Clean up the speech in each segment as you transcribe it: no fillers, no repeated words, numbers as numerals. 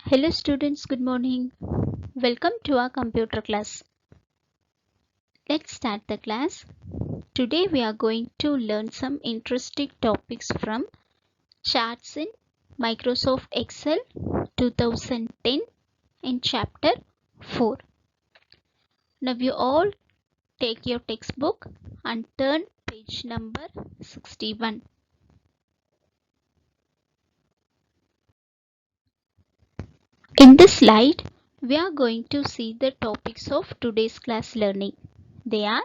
Hello students, good morning. Welcome to our computer class. Let's start the class. Today we are going to learn some interesting topics from charts in Microsoft Excel 2010 in chapter 4. Now you all take your textbook and turn page number 61. In this slide, we are going to see the topics of today's class learning. They are: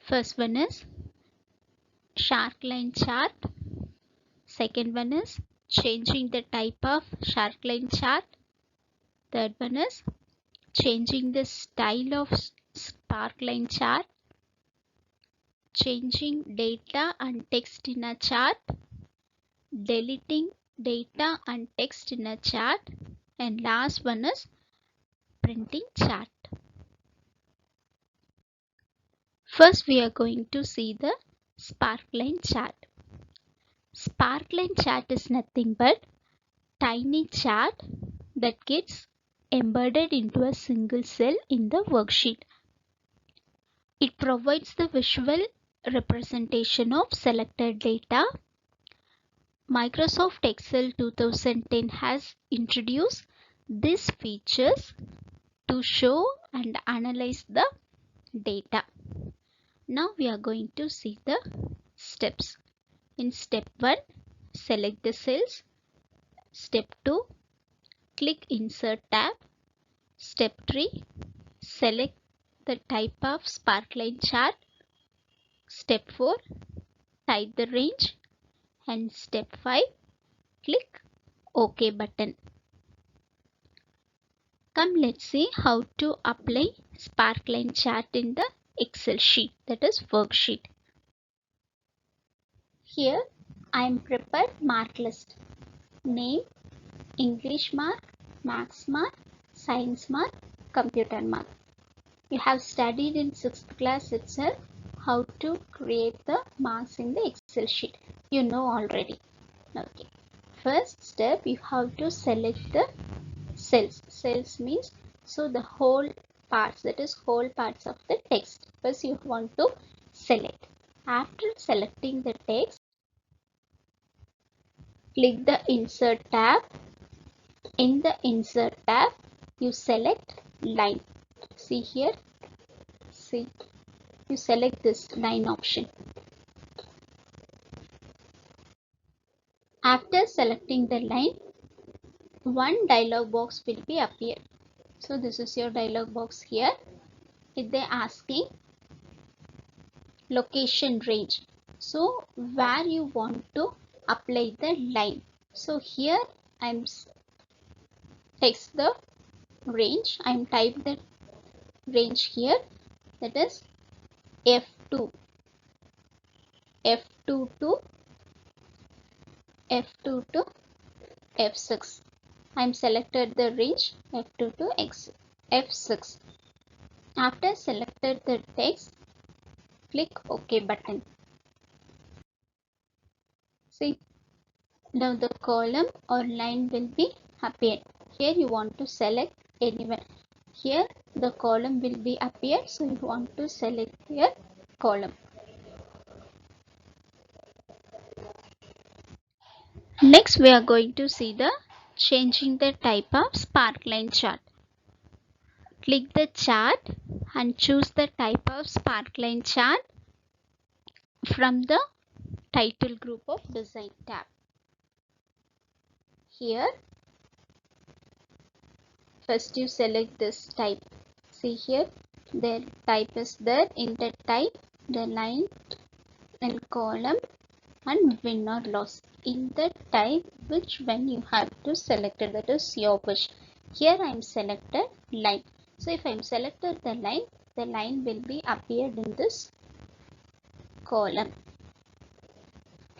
first one is shark line chart. Second one is changing the type of shark line chart. Third one is changing the style of spark line chart. Changing data and text in a chart. Deleting data and text in a chart. And last one is printing chart. First we are going to see the sparkline chart. Sparkline chart is nothing but tiny chart that gets embedded into a single cell in the worksheet. It provides the visual representation of selected data. Microsoft Excel 2010 has introduced these features to show and analyze the data. Now we are going to see the steps. In step 1, select the cells. Step 2, click Insert tab. Step 3, select the type of sparkline chart. Step 4, type the range. And step 5, click OK button. Come, let's see how to apply sparkline chart in the Excel sheet, that is worksheet. Here I am prepared mark list. Name, English mark, Maths mark, Science mark, Computer mark. You have studied in 6th class itself how to create the marks in the Excel sheet. You know already. Okay. First step, you have to select the cells. Cells means the whole parts, that is whole parts of the text. First you want to select. After selecting the text, click the Insert tab. In the Insert tab, you select line. See here. See. You select this line option. After selecting the line, one dialog box will be appear. So this is your dialog box here. If they asking location range, so where you want to apply the line. So here I am text the range. I am type the range here, that is F2 to F6. I am selected the range F2 to F6. After selected the text, click OK button. See, now the column or line will be appeared. Here you want to select anyone. Here the column will be appeared, so you want to select here column. Next we are going to see the changing the type of sparkline chart. Click the chart and choose the type of sparkline chart from the title group of design tab. Here first you select this type. See here, the type is there. In the type, the line and column and win or loss. In the type, which one you have to select it, that is your wish. Here I am selected line. So if I am selected the line will be appeared in this column.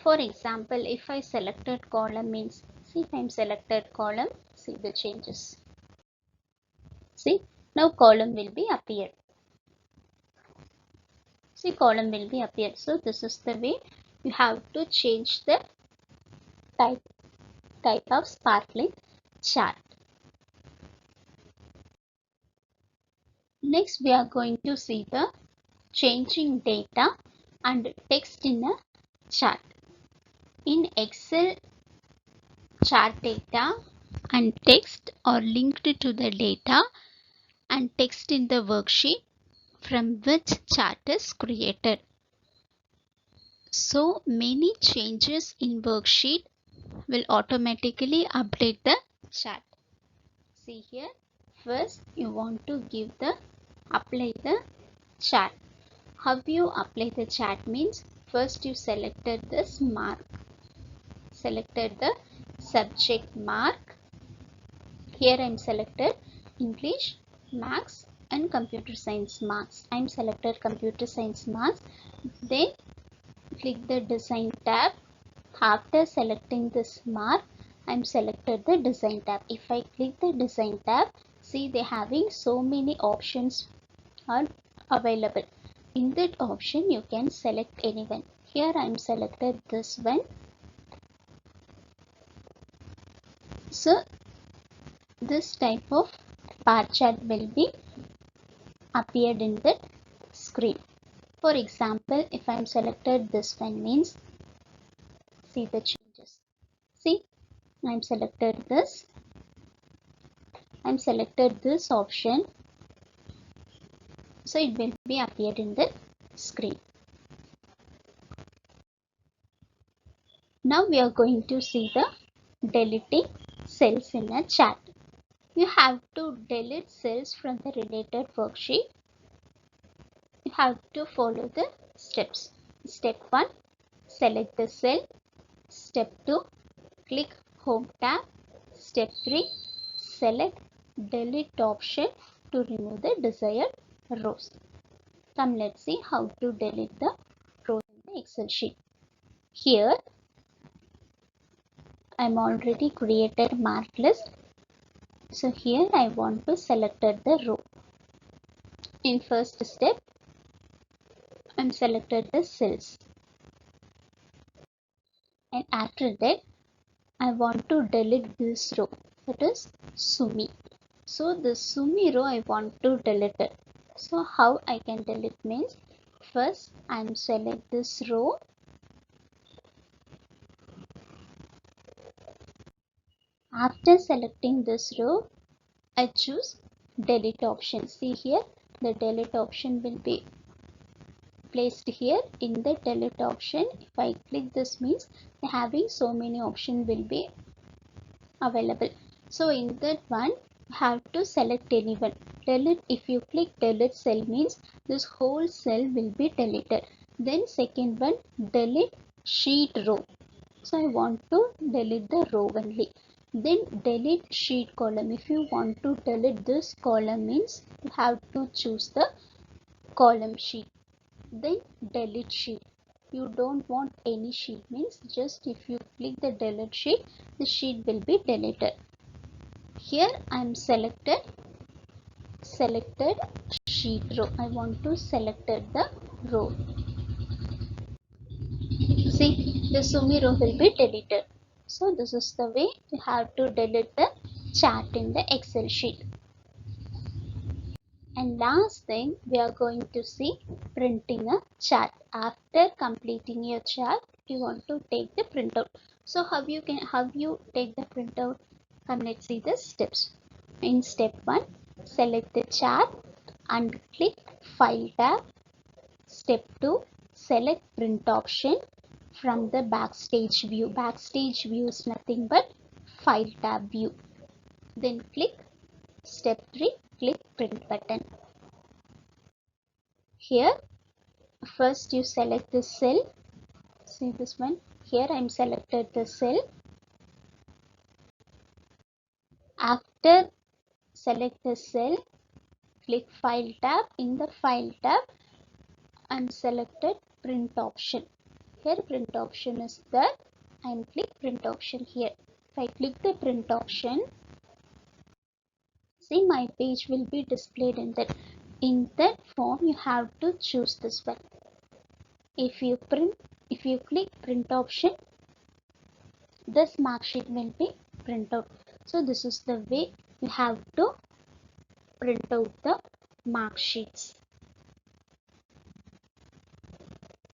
For example, if I selected column means, see, if I am selected column, see the changes. See, now column will be appeared. See, column will be appeared. So this is the way you have to change the type of sparkling chart. Next we are going to see the changing data and text in a chart. In Excel, chart data and text are linked to the data and text in the worksheet from which chart is created. So many changes in worksheet will automatically update the chart. See here, first you want to give the apply the chart. How you apply the chart means, first you selected this mark, selected the subject mark. Here I am selected English, Maths and Computer Science marks. I am selected Computer Science marks. Then click the Design tab. After selecting this mark, I am selected the Design tab. If I click the Design tab, see they having so many options are available. In that option you can select anyone. Here I am selected this one. So this type of bar chart will be appeared in that screen. For example, if I am selected this one means, see the changes. See, I am selected this. I am selected this option. So it will be appeared in the screen. Now we are going to see the deleting cells in a chart. You have to delete cells from the related worksheet. You have to follow the steps. Step 1, select the cell. Step 2, click Home tab. Step 3, select Delete option to remove the desired rows. Come, let's see how to delete the rows in the Excel sheet. Here, I'm already created marked list. So here I want to select the row. In first step, I'm selected the cells. And after that, I want to delete this row. That is Sumi. So the Sumi row I want to delete it. So how I can delete means, first I'm select this row. After selecting this row, I choose delete option. See here, the delete option will be placed here. In the delete option, if I click this means having so many options will be available. So in that one, have to select anyone. Delete, if you click delete cell means this whole cell will be deleted. Then second one, delete sheet row. So I want to delete the row only. Then delete sheet column. If you want to delete this column means you have to choose the column sheet. Then delete sheet. You don't want any sheet means just if you click the delete sheet, the sheet will be deleted. Here I am selected sheet row. I want to select the row. See, the Sumi row will be deleted. So this is the way you have to delete the chart in the Excel sheet. And last thing, we are going to see printing a chart. After completing your chart, you want to take the printout. So how you take the printout? Come, let's see the steps. In step 1, select the chart and click File tab. Step 2, select Print option from the Backstage view. Backstage view is nothing but File tab view. Then click Step 3, click Print button. Here, first you select the cell. See this one. Here I am selected the cell. After select the cell, click File tab. In the File tab, I am selected Print option. Here Print option is there. I am click Print option here. If I click the Print option, see my page will be displayed in that. In that form, you have to choose this one. If you click Print option, this mark sheet will be print out. So this is the way you have to print out the mark sheets.